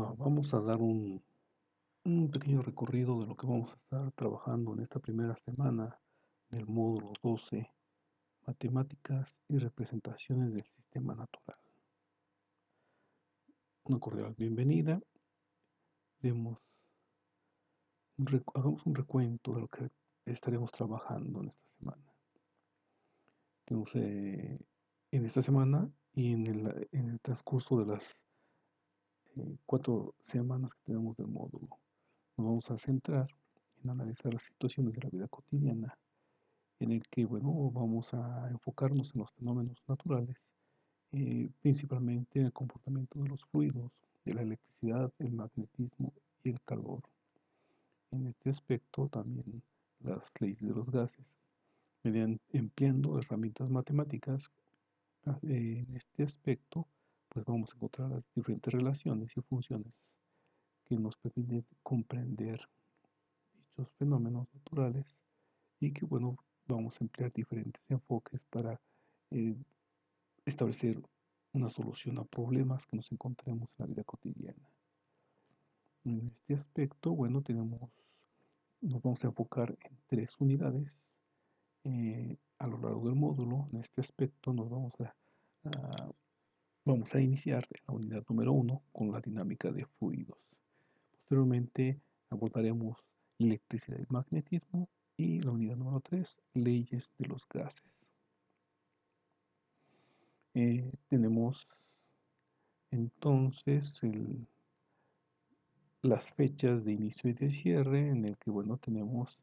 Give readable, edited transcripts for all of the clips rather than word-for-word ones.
Vamos a dar un pequeño recorrido de lo que vamos a estar trabajando en esta primera semana del módulo 12, matemáticas y representaciones del sistema natural. Una cordial bienvenida. Hagamos un recuento de lo que estaremos trabajando en esta semana. Tenemos en esta semana y en el transcurso de las 4 semanas que tenemos del módulo, nos vamos a centrar en analizar las situaciones de la vida cotidiana, en el que, bueno, vamos a enfocarnos en los fenómenos naturales, principalmente en el comportamiento de los fluidos, de la electricidad, el magnetismo y el calor. En este aspecto también las leyes de los gases, empleando herramientas matemáticas. En este aspecto, pues vamos a encontrar las diferentes relaciones y funciones que nos permiten comprender dichos fenómenos naturales y que, bueno, vamos a emplear diferentes enfoques para eh, establecer una solución a problemas que nos encontremos en la vida cotidiana. En este aspecto, bueno, nos vamos a enfocar en 3 unidades a lo largo del módulo. En este aspecto vamos a iniciar en la unidad número 1 con la dinámica de fluidos. Posteriormente abordaremos electricidad y magnetismo y la unidad número 3, leyes de los gases. Tenemos entonces las fechas de inicio y de cierre en el que, bueno, tenemos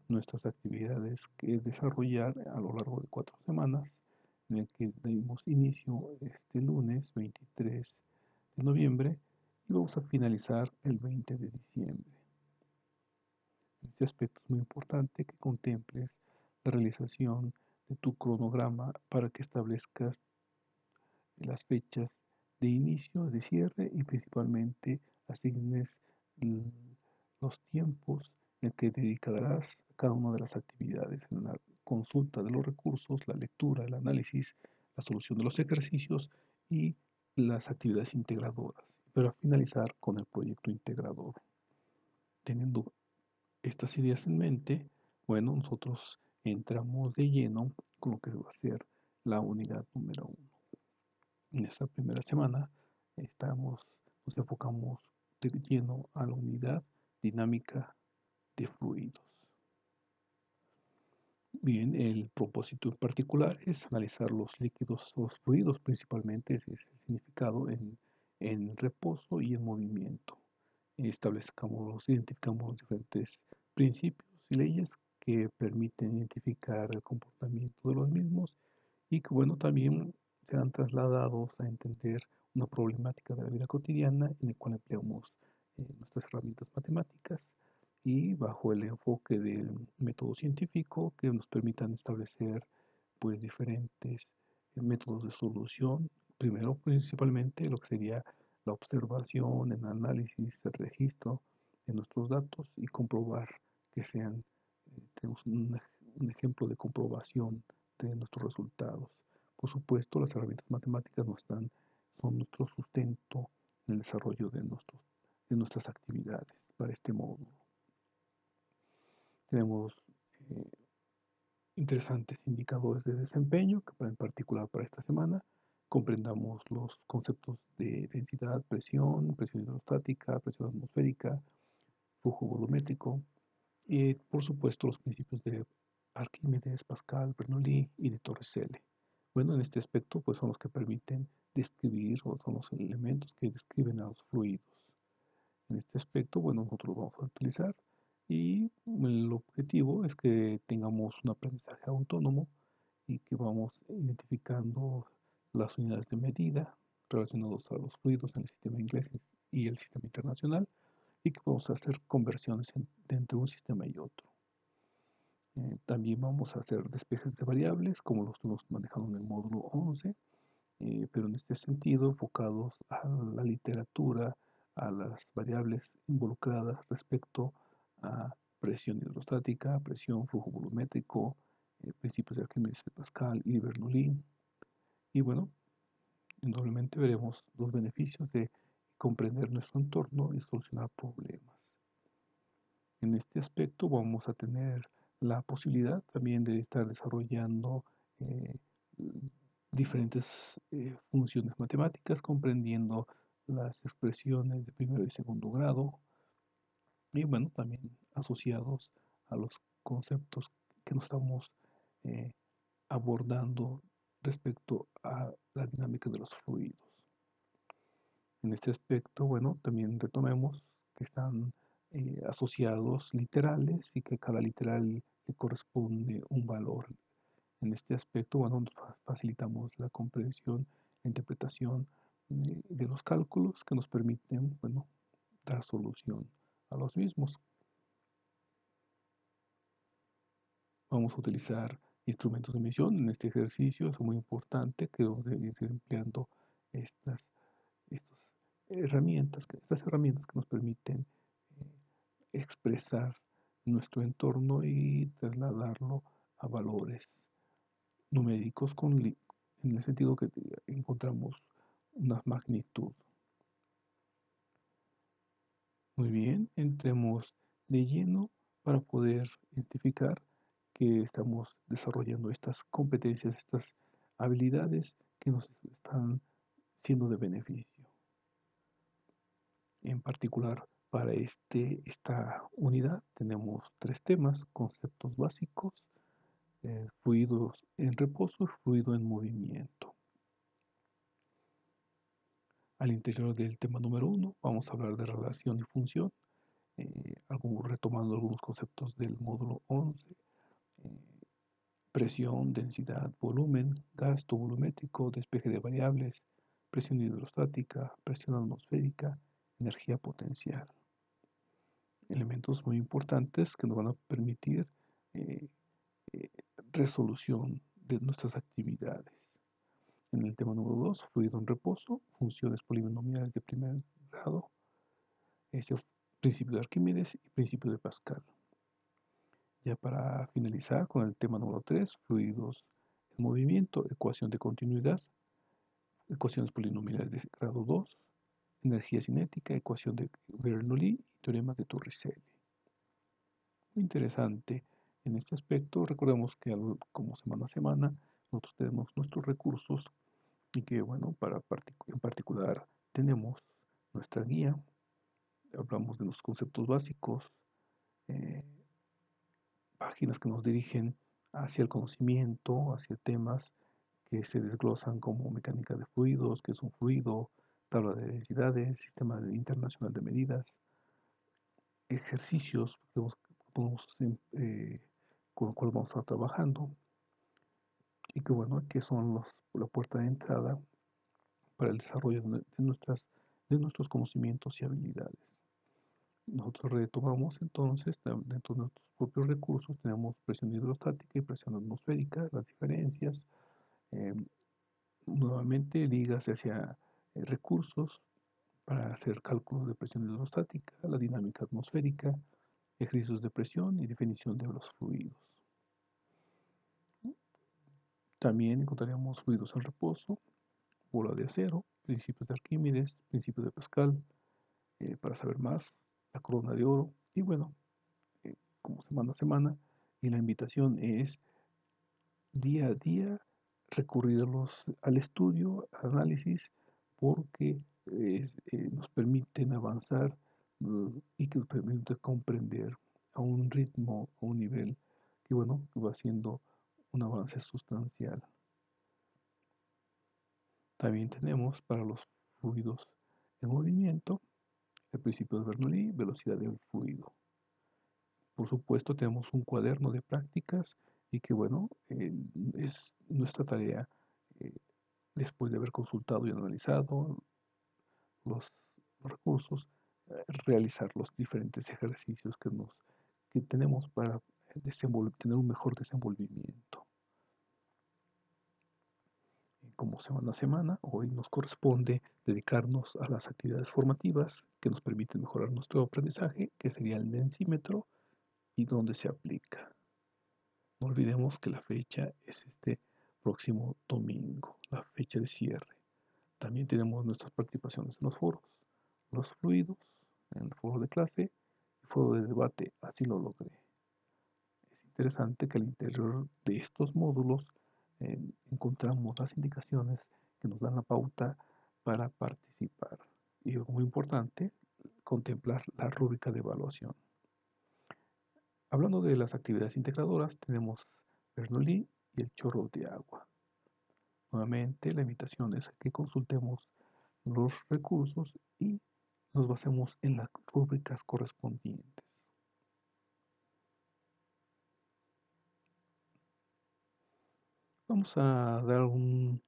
nuestras actividades que desarrollar a lo largo de 4 semanas, en el que dimos inicio este lunes 23 de noviembre y vamos a finalizar el 20 de diciembre. Este aspecto es muy importante que contemples la realización de tu cronograma para que establezcas las fechas de inicio, de cierre y principalmente asignes los tiempos en que dedicarás a cada una de las actividades en la consulta de los recursos, la lectura, el análisis, la solución de los ejercicios y las actividades integradoras, pero a finalizar con el proyecto integrador. Teniendo estas ideas en mente, bueno, nosotros entramos de lleno con lo que va a ser la unidad número 1. En esta primera semana nos enfocamos de lleno a la unidad dinámica de fluidos. Bien, el propósito en particular es analizar los líquidos, los fluidos principalmente, ese es el significado en reposo y en movimiento. Identificamos los diferentes principios y leyes que permiten identificar el comportamiento de los mismos y que, bueno, también serán trasladados a entender una problemática de la vida cotidiana en la cual empleamos nuestras herramientas matemáticas y bajo el enfoque del método científico que nos permitan establecer pues diferentes métodos de solución. Primero, principalmente lo que sería la observación, el análisis, el registro de nuestros datos y comprobar que tenemos un ejemplo de comprobación de nuestros resultados. Por supuesto, las herramientas matemáticas son nuestro sustento en el desarrollo de nuestras actividades para este módulo. Tenemos eh, interesantes indicadores de desempeño que en particular para esta semana comprendamos los conceptos de densidad, presión hidrostática, presión atmosférica, flujo volumétrico y por supuesto los principios de Arquímedes, Pascal, Bernoulli y de Torricelli. Bueno, en este aspecto pues son los que permiten describir o son los elementos que describen a los fluidos. En este aspecto, bueno, nosotros lo vamos a utilizar y el objetivo es que tengamos un aprendizaje autónomo y que vamos identificando las unidades de medida relacionadas a los fluidos en el sistema inglés y el sistema internacional y que vamos a hacer conversiones entre un sistema y otro. También vamos a hacer despejes de variables como los hemos manejado en el módulo 11, pero en este sentido enfocados a la literatura, a las variables involucradas respecto a presión hidrostática, presión, flujo volumétrico, principios de Arquímedes de Pascal y Bernoulli. Y bueno, indudablemente veremos los beneficios de comprender nuestro entorno y solucionar problemas. En este aspecto vamos a tener la posibilidad también de estar desarrollando eh, diferentes funciones matemáticas, comprendiendo las expresiones de primero y segundo grado, y bueno, también asociados a los conceptos que nos estamos eh, abordando respecto a la dinámica de los fluidos. En este aspecto, bueno, también retomemos que están asociados literales y que cada literal le corresponde un valor. En este aspecto, bueno, facilitamos la comprensión e interpretación de los cálculos que nos permiten, bueno, dar solución a los mismos. Vamos a utilizar instrumentos de medición en este ejercicio. Es muy importante que debemos de ir empleando estas, estas herramientas que nos permiten expresar nuestro entorno y trasladarlo a valores numéricos en el sentido que encontramos una magnitud. Muy bien, entremos de lleno para poder identificar que estamos desarrollando estas competencias, estas habilidades que nos están siendo de beneficio. En particular, para esta unidad tenemos tres temas: conceptos básicos, fluidos en reposo y fluido en movimiento. Al interior del tema número 1 vamos a hablar de relación y función, retomando algunos conceptos del módulo 11, eh, presión, densidad, volumen, gasto volumétrico, despeje de variables, presión hidrostática, presión atmosférica, energía potencial. Elementos muy importantes que nos van a permitir eh, eh, resolución de nuestras actividades. En el tema número 2, fluido en reposo, funciones polinomiales de primer grado, ese principio de Arquímedes y principio de Pascal. Ya para finalizar con el tema número 3, fluidos en movimiento, ecuación de continuidad, ecuaciones polinomiales de grado 2, energía cinética, ecuación de Bernoulli y teorema de Torricelli. Muy interesante en este aspecto. Recordemos que como semana a semana nosotros tenemos nuestros recursos y que, bueno, en particular tenemos nuestra guía. Hablamos de los conceptos básicos, eh, páginas que nos dirigen hacia el conocimiento, hacia temas que se desglosan como mecánica de fluidos, que es un fluido, tabla de densidades, sistema internacional de medidas, ejercicios con los cuales vamos a estar trabajando y que, bueno, que son la puerta de entrada para el desarrollo de nuestros conocimientos y habilidades. Nosotros retomamos entonces, dentro de nuestros propios recursos, tenemos presión hidrostática y presión atmosférica, las diferencias, eh, nuevamente ligas hacia recursos para hacer cálculos de presión hidrostática, la dinámica atmosférica, ejercicios de presión y definición de los fluidos. También encontraríamos fluidos en reposo, bola de acero, principios de Arquímedes, principios de Pascal, para saber más, la corona de oro, y bueno, como semana a semana, y la invitación es día a día recurrir al estudio, al análisis, porque nos permiten avanzar y que nos permiten comprender a un ritmo, a un nivel que, bueno, que va siendo un avance sustancial. También tenemos para los fluidos en movimiento el principio de Bernoulli, velocidad del fluido. Por supuesto, tenemos un cuaderno de prácticas y que, bueno, es nuestra tarea, eh, después de haber consultado y analizado los, los recursos, realizar los diferentes ejercicios que tenemos para tener un mejor desenvolvimiento. Como semana a semana, hoy nos corresponde dedicarnos a las actividades formativas que nos permiten mejorar nuestro aprendizaje, que sería el densímetro y dónde se aplica. No olvidemos que la fecha es este próximo domingo, la fecha de cierre. También tenemos nuestras participaciones en los foros. los fluidos en el foro de clase y foro de debate. Así lo logré. Es interesante que al interior de estos módulos encontramos las indicaciones que nos dan la pauta para participar. Y algo muy importante, contemplar la rúbrica de evaluación. Hablando de las actividades integradoras, tenemos Bernoulli y el chorro de agua. Nuevamente, la invitación es a que consultemos los recursos y nos basemos en las rúbricas correspondientes. Vamos a dar un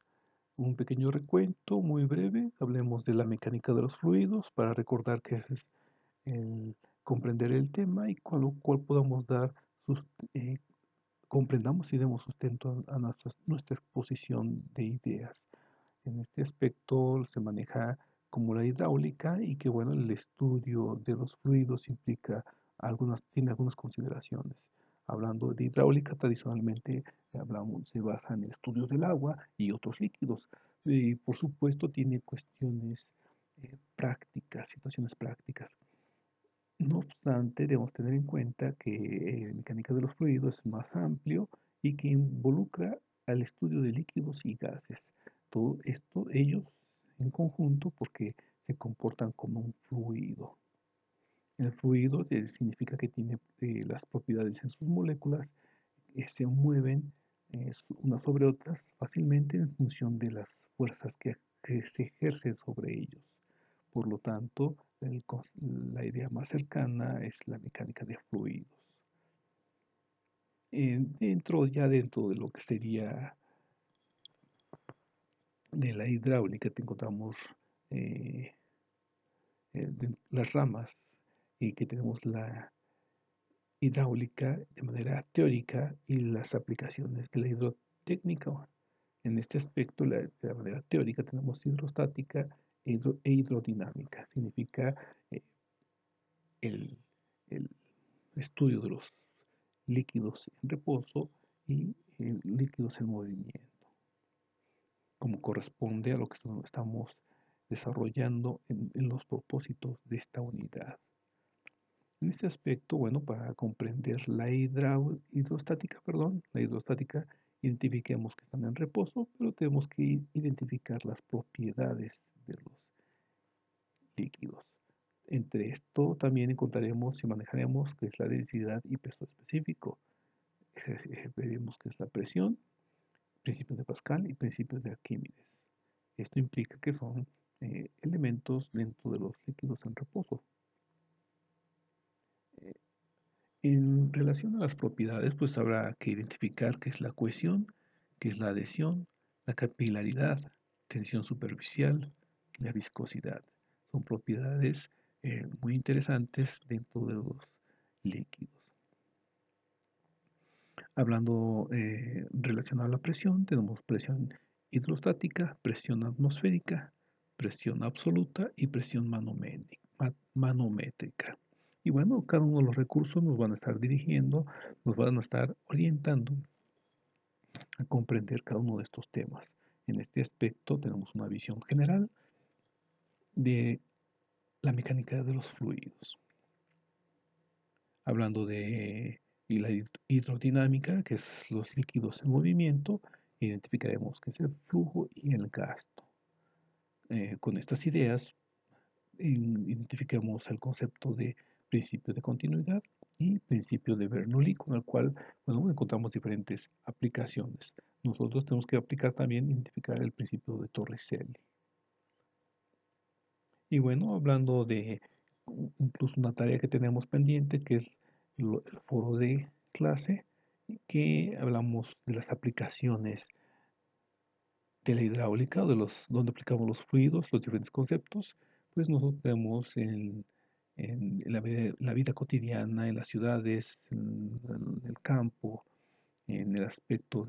pequeño recuento muy breve. Hablemos de la mecánica de los fluidos para recordar que es el comprender el tema y cual podamos dar sus, eh, comprendamos y demos sustento a nuestra exposición de ideas. En este aspecto se maneja como la hidráulica y que bueno, el estudio de los fluidos implica tiene algunas consideraciones. Hablando de hidráulica, tradicionalmente se basa en el estudio del agua y otros líquidos. Y por supuesto tiene cuestiones prácticas, situaciones prácticas. No obstante, debemos tener en cuenta que mecánica de los fluidos es más amplio y que involucra al estudio de líquidos y gases. Todo esto, ellos en conjunto, porque se comportan como un fluido. El fluido significa que tiene las propiedades en sus moléculas que se mueven unas sobre otras fácilmente en función de las fuerzas que se ejercen sobre ellos. Por lo tanto, la idea más cercana es la mecánica de fluidos. Dentro de lo que sería de la hidráulica, te encontramos eh, las ramas y que tenemos la hidráulica de manera teórica y las aplicaciones de la hidrotécnica. En este aspecto, de manera teórica, tenemos hidrostática e hidrodinámica. Significa el, el estudio de los líquidos en reposo y líquidos en movimiento, como corresponde a lo que estamos desarrollando en los propósitos de esta unidad. En este aspecto, bueno, para comprender la hidrostática, identifiquemos que están en reposo, pero tenemos que identificar las propiedades de los líquidos. Entre esto también encontraremos y manejaremos que es la densidad y peso específico. Veremos que es la presión, principios de Pascal y principios de Arquímedes. Esto implica que son elementos dentro de los líquidos en reposo. Eh, En relación a las propiedades, pues habrá que identificar qué es la cohesión, qué es la adhesión, la capilaridad, tensión superficial y la viscosidad. Son propiedades muy interesantes dentro de los líquidos. Hablando relacionado a la presión, tenemos presión hidrostática, presión atmosférica, presión absoluta y presión manométrica. Y bueno, cada uno de los recursos nos van a estar dirigiendo, nos van a estar orientando a comprender cada uno de estos temas. En este aspecto tenemos una visión general de la mecánica de los fluidos. Hablando de la hidrodinámica, que es los líquidos en movimiento, identificaremos qué es el flujo y el gasto. Con estas ideas identificamos el concepto de principio de continuidad y principio de Bernoulli, con el cual bueno, encontramos diferentes aplicaciones. Nosotros tenemos que aplicar también, identificar el principio de Torricelli. Y bueno, hablando de incluso una tarea que tenemos pendiente, que es el foro de clase, que hablamos de las aplicaciones de la hidráulica, donde aplicamos los fluidos, los diferentes conceptos, pues nosotros vemos en la vida cotidiana, en las ciudades, en el campo, en el aspecto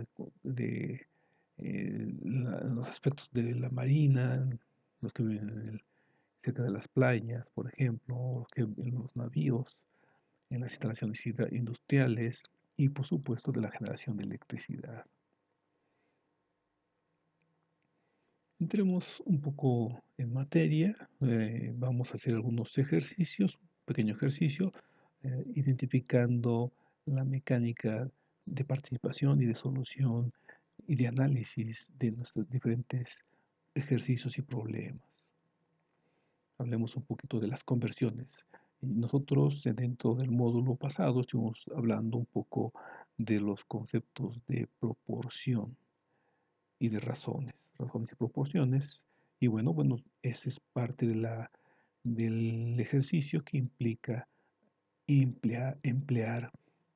los aspectos de la marina, los que viven cerca de las playas, por ejemplo, en los navíos, en las instalaciones industriales y por supuesto de la generación de electricidad. entremos un poco en materia. Vamos a hacer algunos ejercicios, un pequeño ejercicio, identificando la mecánica de participación y de solución y de análisis de nuestros diferentes ejercicios y problemas. Hablemos un poquito de las conversiones. Y nosotros dentro del módulo pasado estuvimos hablando un poco de los conceptos de proporción y de razones y proporciones. Y bueno, ese es parte del ejercicio que implica emplear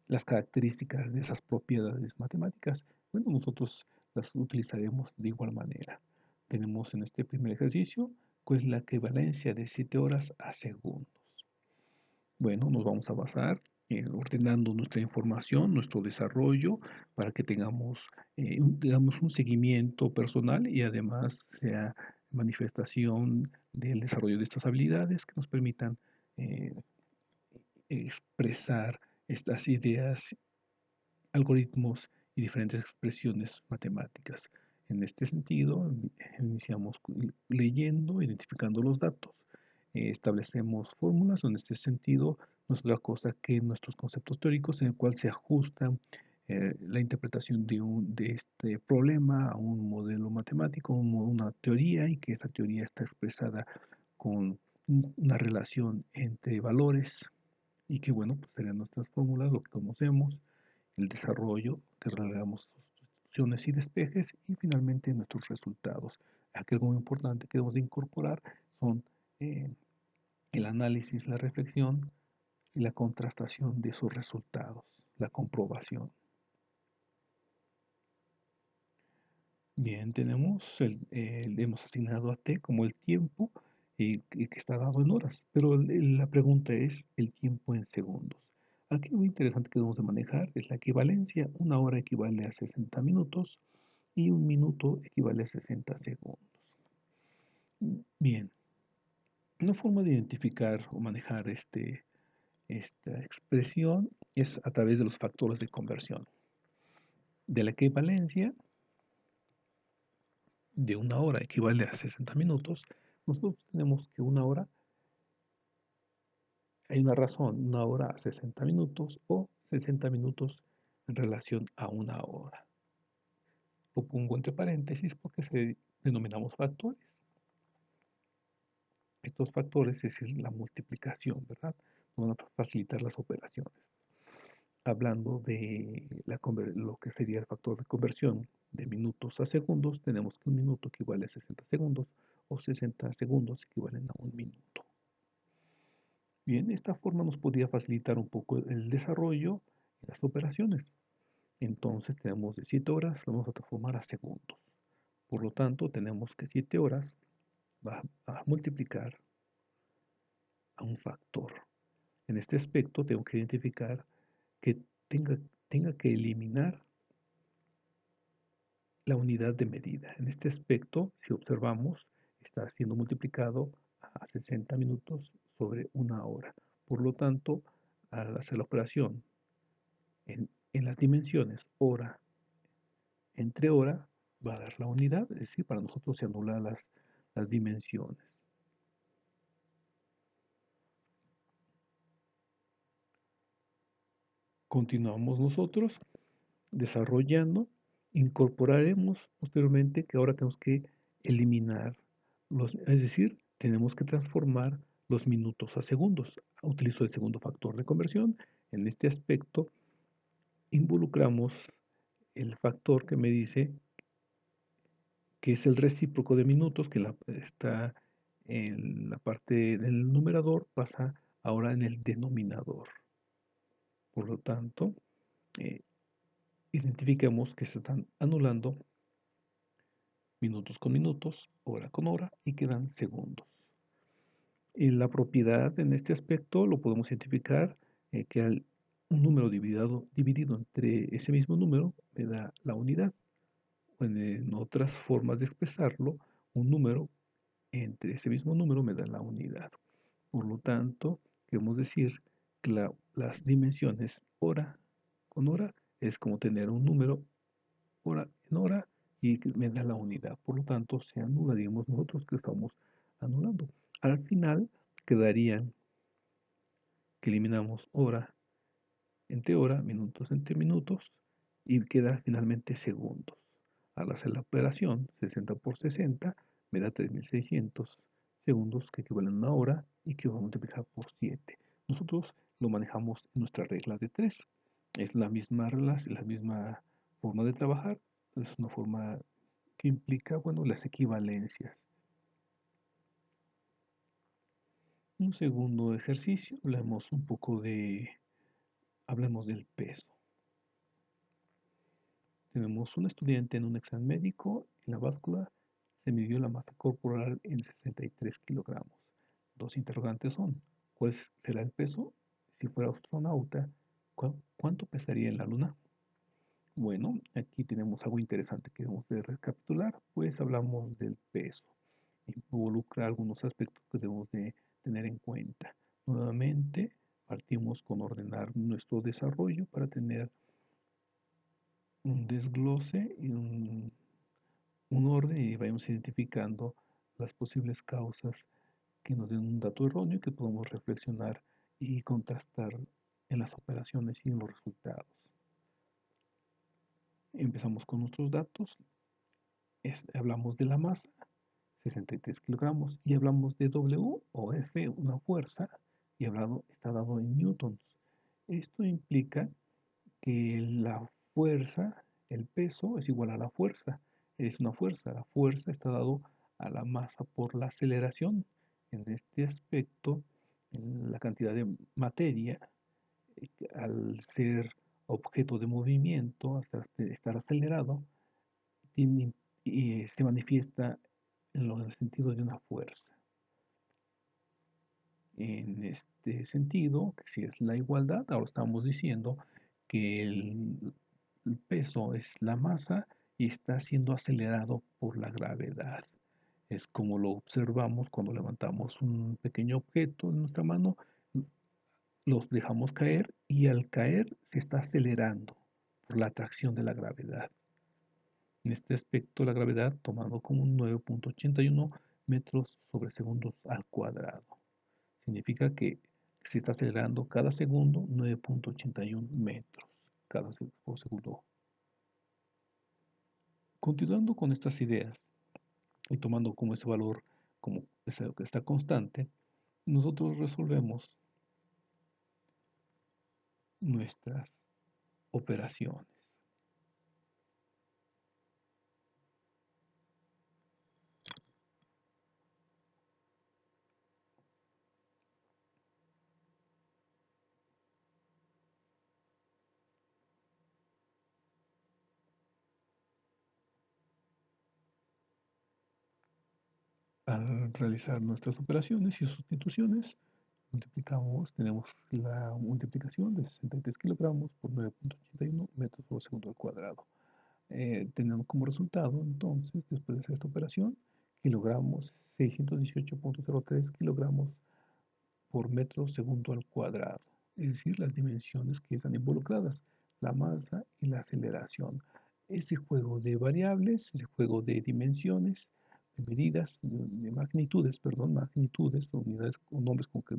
las características de esas propiedades matemáticas. Bueno, nosotros las utilizaremos de igual manera. Tenemos en este primer ejercicio, pues la equivalencia de 7 horas a segundos. Bueno, nos vamos a basar en ordenando nuestra información, nuestro desarrollo, para que tengamos, digamos, un seguimiento personal y además sea manifestación del desarrollo de estas habilidades que nos permitan eh, expresar estas ideas, algoritmos y diferentes expresiones matemáticas. En este sentido, iniciamos leyendo, identificando los datos. Establecemos fórmulas, en este sentido no es otra cosa que nuestros conceptos teóricos en el cual se ajusta la interpretación de este problema a un modelo matemático, una teoría, y que esa teoría está expresada con una relación entre valores y que bueno, pues serían nuestras fórmulas, lo que conocemos, el desarrollo, que realizamos sustituciones y despejes, y finalmente nuestros resultados. Aquí algo muy importante que debemos de incorporar son eh, el análisis, la reflexión y la contrastación de esos resultados, la comprobación. Bien, hemos asignado a t como el tiempo que está dado en horas, pero la pregunta es el tiempo en segundos. Aquí lo interesante que debemos de manejar es la equivalencia. Una hora equivale a 60 minutos y un minuto equivale a 60 segundos. Bien, una forma de identificar o manejar esta expresión es a través de los factores de conversión. De la equivalencia de una hora equivale a 60 minutos, nosotros tenemos que una hora, hay una razón, una hora a 60 minutos o 60 minutos en relación a una hora. Lo pongo entre paréntesis porque se denominamos factores. Estos factores es decir, la multiplicación, ¿verdad? Van a facilitar las operaciones. Hablando de lo que sería el factor de conversión de minutos a segundos, tenemos que un minuto equivale a 60 segundos o 60 segundos equivalen a un minuto. Bien, esta forma nos podría facilitar un poco el desarrollo de las operaciones. Entonces tenemos de 7 horas, lo vamos a transformar a segundos. Por lo tanto, tenemos que 7 horas va a multiplicar a un factor. En este aspecto tengo que identificar que tenga que eliminar la unidad de medida. En este aspecto, si observamos, está siendo multiplicado a 60 minutos sobre una hora. Por lo tanto, al hacer la operación en las dimensiones hora entre hora, va a dar la unidad, es decir, para nosotros se anulan las dimensiones. Continuamos nosotros desarrollando, incorporaremos posteriormente que ahora tenemos que eliminar es decir, tenemos que transformar los minutos a segundos. Utilizo el segundo factor de conversión. En este aspecto involucramos el factor que me dice que es el recíproco de minutos, que está en la parte del numerador, pasa ahora en el denominador. Por lo tanto, eh, identifiquemos que se están anulando minutos con minutos, hora con hora y quedan segundos. Y la propiedad en este aspecto lo podemos identificar que un número dividido entre ese mismo número me da la unidad. En otras formas de expresarlo, un número entre ese mismo número me da la unidad. Por lo tanto, queremos decir que las dimensiones hora con hora es como tener un número hora en hora y que me da la unidad. Por lo tanto, se anula, digamos nosotros que estamos anulando. Al final quedarían que eliminamos hora entre hora, minutos entre minutos y queda finalmente segundos. Al hacer la operación 60 por 60 me da 3600 segundos que equivalen a una hora y que vamos a multiplicar por 7. Nosotros lo manejamos en nuestra regla de 3. Es la misma relación, la misma forma de trabajar, es una forma que implica, bueno, las equivalencias. Un segundo ejercicio, hablemos un poco hablemos del peso. Tenemos un estudiante en un examen médico, en la báscula se midió la masa corporal en 63 kilogramos. Dos interrogantes son, ¿cuál será el peso? Si fuera astronauta, ¿cuánto pesaría en la luna? Bueno, aquí tenemos algo interesante que debemos de recapitular, pues hablamos del peso. Involucra algunos aspectos que debemos de tener en cuenta. Nuevamente, partimos con ordenar nuestro desarrollo para tener un desglose y un orden y vayamos identificando las posibles causas que nos den un dato erróneo que podamos reflexionar y contrastar en las operaciones y en los resultados. Empezamos con nuestros datos, hablamos de la masa, 63 kilogramos, y hablamos de W o F, una fuerza, y está dado en newtons. Esto implica que la fuerza, el peso es igual a la fuerza. Es una fuerza. La fuerza está dado a la masa por la aceleración. En este aspecto, la cantidad de materia, al ser objeto de movimiento, hasta estar acelerado, se manifiesta en el sentido de una fuerza. En este sentido, si es la igualdad, ahora estamos diciendo que el peso es la masa y está siendo acelerado por la gravedad. Es como lo observamos cuando levantamos un pequeño objeto en nuestra mano, los dejamos caer y al caer se está acelerando por la atracción de la gravedad. En este aspecto, la gravedad tomado como un 9.81 metros sobre segundos al cuadrado. Significa que se está acelerando cada segundo 9.81 metros por segundo. Continuando con estas ideas y tomando como ese valor como que está constante, nosotros resolvemos nuestras operaciones. Al realizar nuestras operaciones y sustituciones, tenemos la multiplicación de 63 kilogramos por 9.81 metros por segundo al cuadrado. Tenemos como resultado, entonces, después de hacer esta operación, kilogramos 618.03 kilogramos por metro segundo al cuadrado, es decir, las dimensiones que están involucradas, la masa y la aceleración. Ese juego de variables, ese juego de dimensiones, de medidas, de magnitudes, perdón, magnitudes, unidades o nombres con que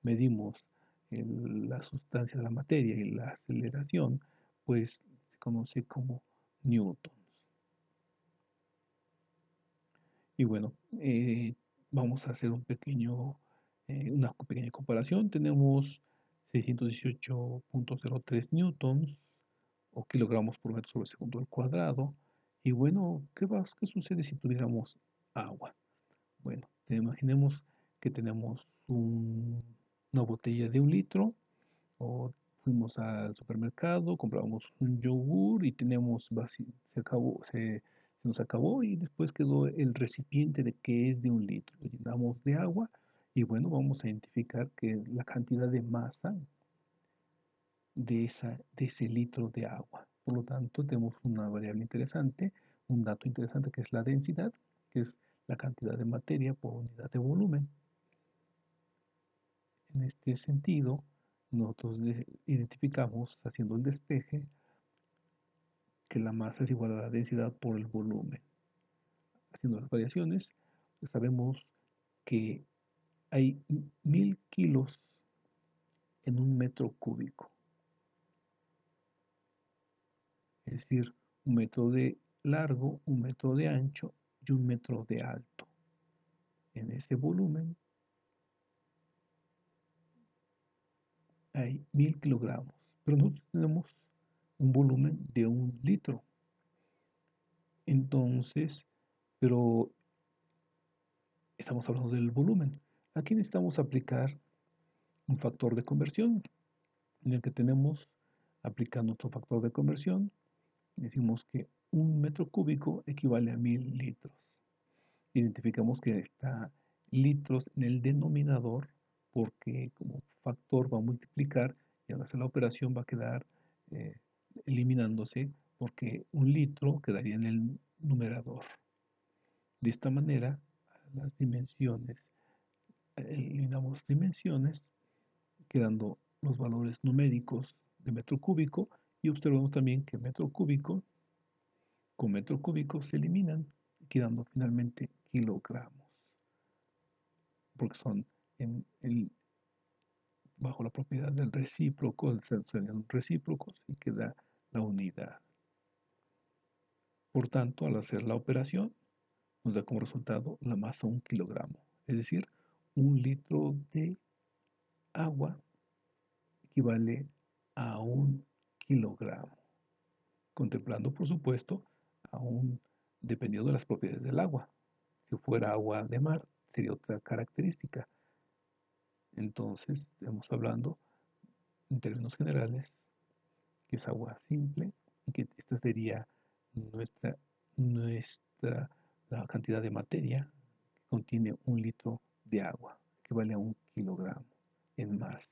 medimos la sustancia de la materia y la aceleración, pues se conoce como newtons. Y bueno, vamos a hacer una pequeña comparación. Tenemos 618.03 newtons o kilogramos por metro sobre segundo al cuadrado. Y bueno, ¿qué sucede si tuviéramos agua? Bueno, imaginemos que tenemos una botella de 1 litro o fuimos al supermercado, compramos un yogur y se nos acabó y después quedó el recipiente de que es de 1 litro. Lo llenamos de agua y bueno, vamos a identificar que la cantidad de masa de ese litro de agua. Por lo tanto, tenemos una variable interesante, un dato interesante que es la densidad, que es la cantidad de materia por unidad de volumen. En este sentido, nosotros identificamos, haciendo el despeje, que la masa es igual a la densidad por el volumen. Haciendo las variaciones, pues sabemos que hay 1000 kilos en un metro cúbico, es decir, un metro de largo, un metro de ancho y un metro de alto. En ese volumen hay 1000 kilogramos, pero nosotros tenemos un volumen de 1 litro. Entonces, pero estamos hablando del volumen. Aquí necesitamos aplicar un factor de conversión, en el que tenemos, aplicando nuestro factor de conversión, decimos que un metro cúbico equivale a 1000 litros. Identificamos que está litros en el denominador porque como factor va a multiplicar y al hacer la operación va a quedar eh, eliminándose porque 1 litro quedaría en el numerador. De esta manera, las dimensiones, eliminamos dimensiones, quedando los valores numéricos de metro cúbico y observamos también que metro cúbico con metro cúbico se eliminan, quedando finalmente kilogramos, porque son bajo la propiedad del recíproco, serían recíprocos y queda la unidad. Por tanto, al hacer la operación, nos da como resultado la masa 1 kilogramo, es decir, 1 litro de agua equivale a 1 kilogramo, contemplando, por supuesto, dependiendo de las propiedades del agua. Si fuera agua de mar, sería otra característica. Entonces, estamos hablando, en términos generales, que es agua simple y que esta sería nuestra, la cantidad de materia que contiene 1 litro de agua, que vale a 1 kilogramo en masa.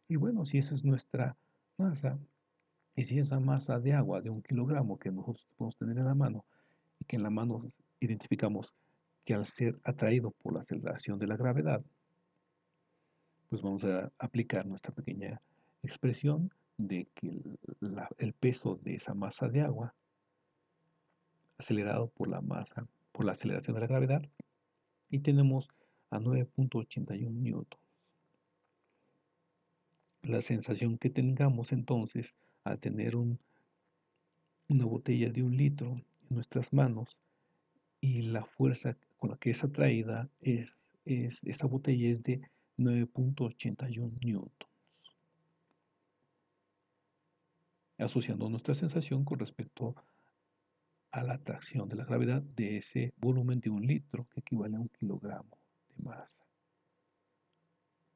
Y bueno, si esa es nuestra masa, y si esa masa de agua de 1 kilogramo que nosotros podemos tener en la mano, y que en la mano identificamos que al ser atraído por la aceleración de la gravedad, pues vamos a aplicar nuestra pequeña expresión de que el peso de esa masa de agua acelerado por la aceleración de la gravedad, y tenemos a 9.81 newtons. La sensación que tengamos entonces al tener una botella de 1 litro en nuestras manos y la fuerza con la que es atraída esta botella es de 9.81 newtons, asociando nuestra sensación con respecto a la atracción de la gravedad de ese volumen de 1 litro que equivale a 1 kilogramo de masa.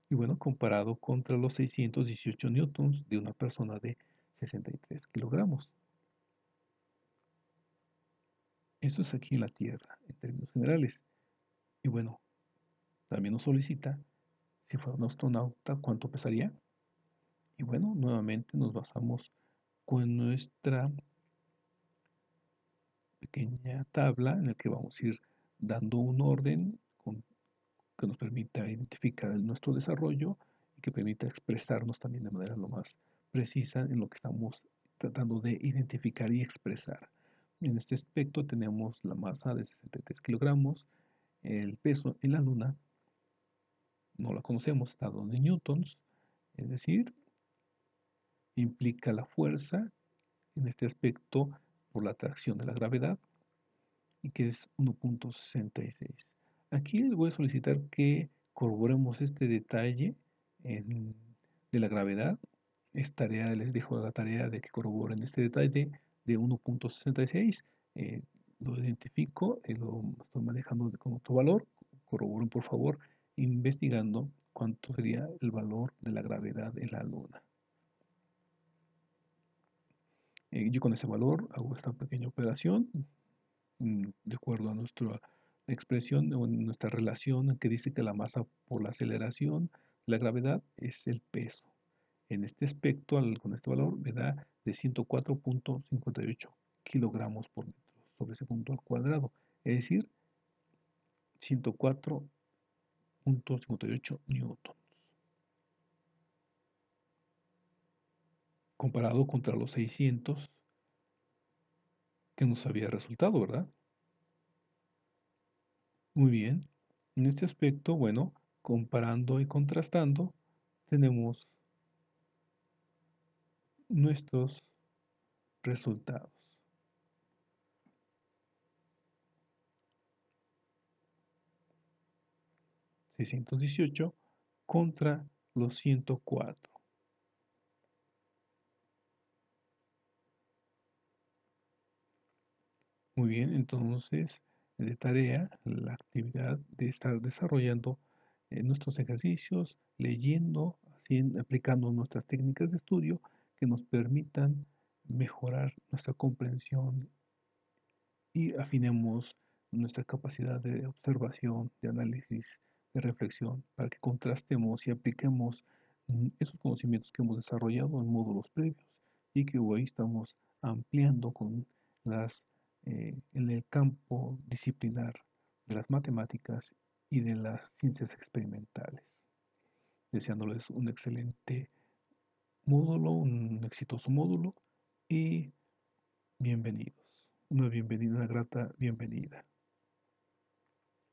Y bueno, comparado contra los 618 newtons de una persona de 63 kilogramos. Eso es aquí en la Tierra, en términos generales. Y bueno, también nos solicita, si fuera un astronauta, ¿cuánto pesaría? Y bueno, nuevamente nos basamos con nuestra pequeña tabla en la que vamos a ir dando un orden que nos permita identificar nuestro desarrollo y que permita expresarnos también de manera lo más precisa en lo que estamos tratando de identificar y expresar. En este aspecto tenemos la masa de 63 kilogramos, el peso en la Luna, no la conocemos, está de newtons, es decir, implica la fuerza en este aspecto por la atracción de la gravedad y que es 1.66. Aquí les voy a solicitar que corroboremos este detalle de la gravedad. Les dejo la tarea de que corroboren este detalle de 1.66. Lo identifico, lo estoy manejando con otro valor. Corroboren por favor investigando cuánto sería el valor de la gravedad en la Luna. Yo con ese valor hago esta pequeña operación de acuerdo a nuestra expresión o nuestra relación que dice que la masa por la aceleración, la gravedad es el peso. En este aspecto, con este valor, me da de 104.58 kilogramos por metro sobre segundo al cuadrado, es decir, 104.58 newtons. Comparado contra los 600 que nos había resultado, ¿verdad? Muy bien. En este aspecto, bueno, comparando y contrastando, tenemos nuestros resultados. 618 contra los 104. Muy bien, entonces, de tarea, la actividad de estar desarrollando nuestros ejercicios, leyendo, aplicando nuestras técnicas de estudio que nos permitan mejorar nuestra comprensión y afinemos nuestra capacidad de observación, de análisis, de reflexión, para que contrastemos y apliquemos esos conocimientos que hemos desarrollado en módulos previos y que hoy estamos ampliando con en el campo disciplinar de las matemáticas y de las ciencias experimentales. Deseándoles un excelente módulo, un exitoso módulo y bienvenidos. Una bienvenida, una grata bienvenida.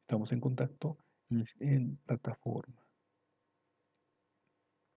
Estamos en contacto en plataforma.